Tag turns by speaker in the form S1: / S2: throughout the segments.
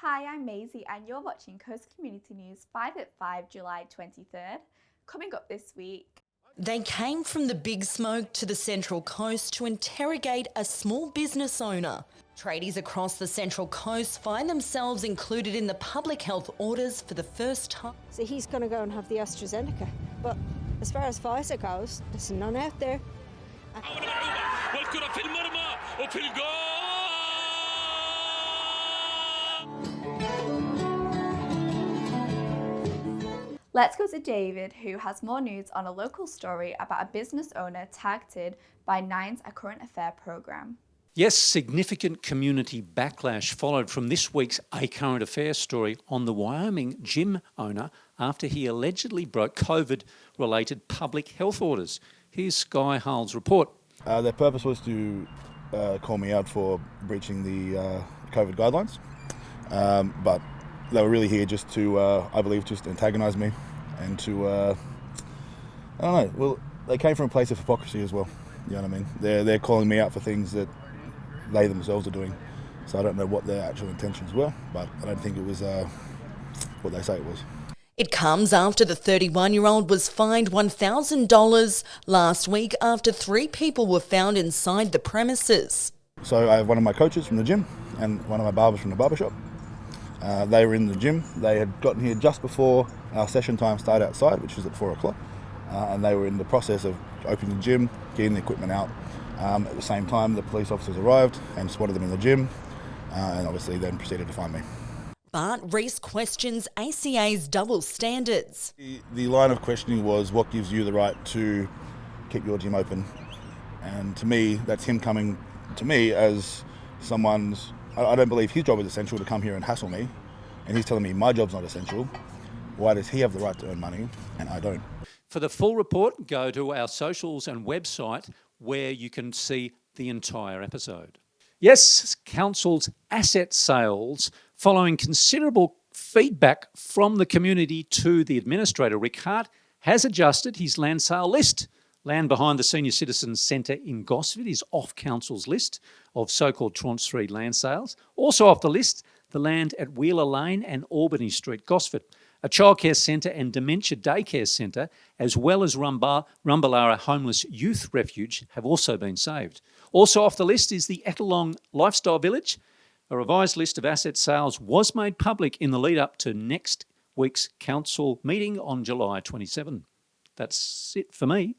S1: Hi, I'm Maisie and you're watching Coast Community News 5 at 5, July 23rd. Coming up this week.
S2: They came from the Big Smoke to the Central Coast to interrogate a small business owner. Tradies across the Central Coast find themselves included in the public health orders for the first time.
S3: So he's going to go and have the AstraZeneca. But as far as Pfizer goes, there's none out there.
S1: Let's go to David, who has more news on a local story about a business owner targeted by Nine's A Current Affair programme.
S4: Yes, significant community backlash followed from this week's A Current Affairs story on the Wyoming gym owner after he allegedly broke COVID-related public health orders. Here's Sky Hull's report.
S5: Their purpose was to call me out for breaching the COVID guidelines, but they were really here just to, I believe, just antagonise me and to, I don't know, well, they came from a place of hypocrisy as well, you know what I mean? They're calling me out for things that they themselves are doing, so I don't know what their actual intentions were, but I don't think it was what they say it was.
S2: It comes after the 31-year-old was fined $1,000 last week after 3 people were found inside the premises.
S5: So I have one of my coaches from the gym and one of my barbers from the barbershop. They were in the gym. They had gotten here just before our session time started outside, which was at 4 o'clock, and they were in the process of opening the gym, getting the equipment out. At the same time, the police officers arrived and spotted them in the gym, and obviously then proceeded to find me.
S2: But Reece questions ACA's double standards.
S5: The line of questioning was, what gives you the right to keep your gym open? And to me, that's him coming to me as someone's... I don't believe his job is essential to come here and hassle me, and he's telling me my job's not essential. Why does he have the right to earn money and I don't?
S4: For the full report, go to our socials and website where you can see the entire episode. Yes, Council's asset sales, following considerable feedback from the community to the administrator, Rick Hart, has adjusted his land sale list. Land behind the Senior Citizens Centre in Gosford is off Council's list of so-called Tranche 3 land sales. Also off the list, the land at Wheeler Lane and Albany Street, Gosford. A childcare centre and dementia daycare centre, as well as Wamberal Homeless Youth Refuge, have also been saved. Also off the list is the Ettalong Lifestyle Village. A revised list of asset sales was made public in the lead-up to next week's council meeting on July 27. That's it for me.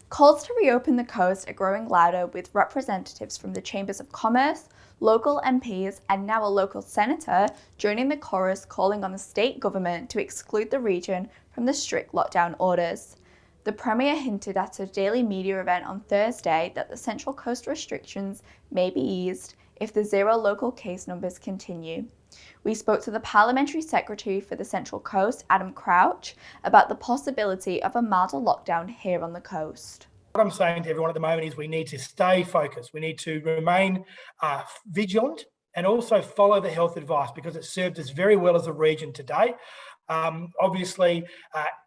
S1: Calls to reopen the coast are growing louder, with representatives from the Chambers of Commerce, local MPs and now a local senator joining the chorus calling on the state government to exclude the region from the strict lockdown orders. The Premier hinted at a daily media event on Thursday that the Central Coast restrictions may be eased if the 0 local case numbers continue. We spoke to the Parliamentary Secretary for the Central Coast, Adam Crouch, about the possibility of a milder lockdown here on the coast.
S6: What I'm saying to everyone at the moment is we need to stay focused. We need to remain vigilant and also follow the health advice, because it served us very well as a region today. Obviously,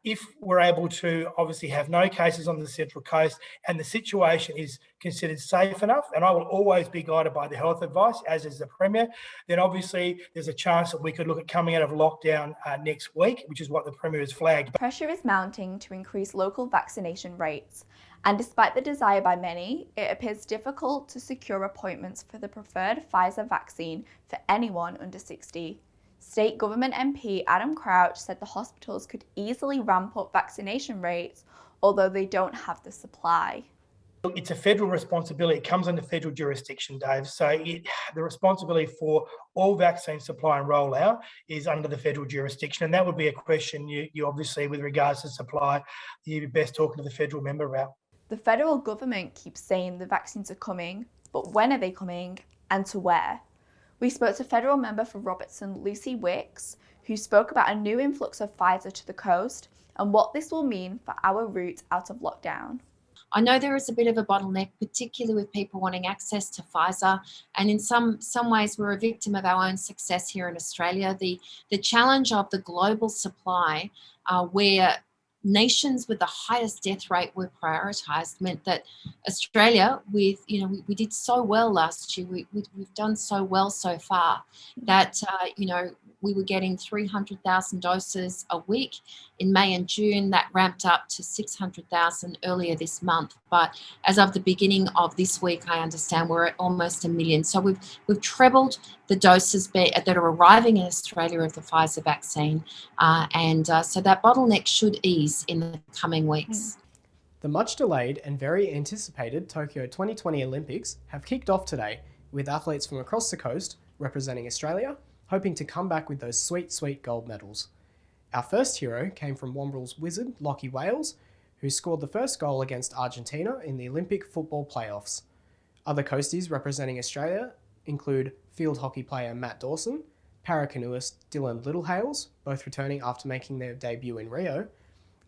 S6: if we're able to obviously have no cases on the Central Coast and the situation is considered safe enough, and I will always be guided by the health advice, as is the Premier, then obviously there's a chance that we could look at coming out of lockdown next week, which is what the Premier has flagged.
S1: Pressure is mounting to increase local vaccination rates, and despite the desire by many, it appears difficult to secure appointments for the preferred Pfizer vaccine for anyone under 60. State Government MP Adam Crouch said the hospitals could easily ramp up vaccination rates, although they don't have the supply.
S6: It's a federal responsibility. It comes under federal jurisdiction, Dave. So the responsibility for all vaccine supply and rollout is under the federal jurisdiction. And that would be a question you obviously, with regards to supply, you'd be best talking to the federal member about.
S1: The federal government keeps saying the vaccines are coming, but when are they coming and to where? We spoke to federal member for Robertson, Lucy Wicks, who spoke about a new influx of Pfizer to the coast and what this will mean for our route out of lockdown.
S7: I know there is a bit of a bottleneck, particularly with people wanting access to Pfizer, and in some ways we're a victim of our own success here in Australia. The challenge of the global supply, where nations with the highest death rate were prioritised meant that Australia, with we did so well last year. We've done so well so far that we were getting 300,000 doses a week in May and June. That ramped up to 600,000 earlier this month. But as of the beginning of this week, I understand we're at almost 1 million. So we've trebled the doses that are arriving in Australia of the Pfizer vaccine, so that bottleneck should ease in the coming weeks.
S8: The much delayed and very anticipated Tokyo 2020 Olympics have kicked off today, with athletes from across the coast representing Australia, hoping to come back with those sweet, sweet gold medals. Our first hero came from Wamberal's wizard, Lockie Wales, who scored the first goal against Argentina in the Olympic football playoffs. Other coasties representing Australia include field hockey player Matt Dawson, paracanoeist Dylan Littlehales, both returning after making their debut in Rio,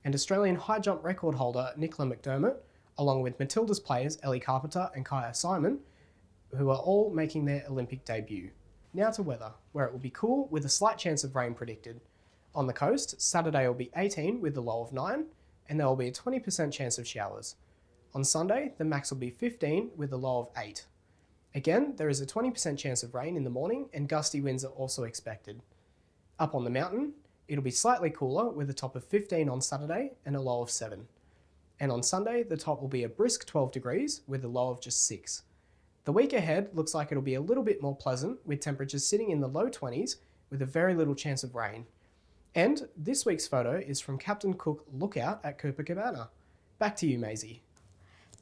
S8: and Australian high jump record holder Nicola McDermott, along with Matilda's players Ellie Carpenter and Kaya Simon, who are all making their Olympic debut. Now to weather, where it will be cool with a slight chance of rain predicted. On the coast, Saturday will be 18 with a low of 9, and there will be a 20% chance of showers. On Sunday, the max will be 15 with a low of 8. Again, there is a 20% chance of rain in the morning, and gusty winds are also expected. Up on the mountain, it'll be slightly cooler with a top of 15 on Saturday and a low of 7. And on Sunday, the top will be a brisk 12 degrees with a low of just 6. The week ahead looks like it'll be a little bit more pleasant, with temperatures sitting in the low 20s with a very little chance of rain. And this week's photo is from Captain Cook Lookout at Copacabana. Back to you, Maisie.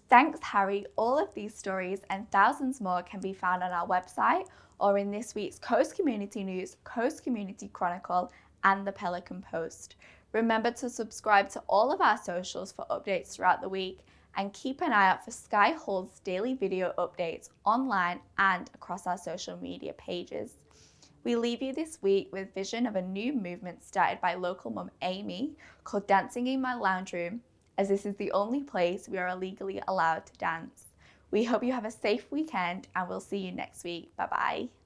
S1: Thanks, Harry. All of these stories and thousands more can be found on our website or in this week's Coast Community News, Coast Community Chronicle, and the Pelican Post. Remember to subscribe to all of our socials for updates throughout the week, and keep an eye out for Sky Hull's daily video updates online and across our social media pages. We leave you this week with vision of a new movement started by local mum Amy called Dancing in My Lounge Room, as this is the only place we are legally allowed to dance. We hope you have a safe weekend, and we'll see you next week. Bye bye.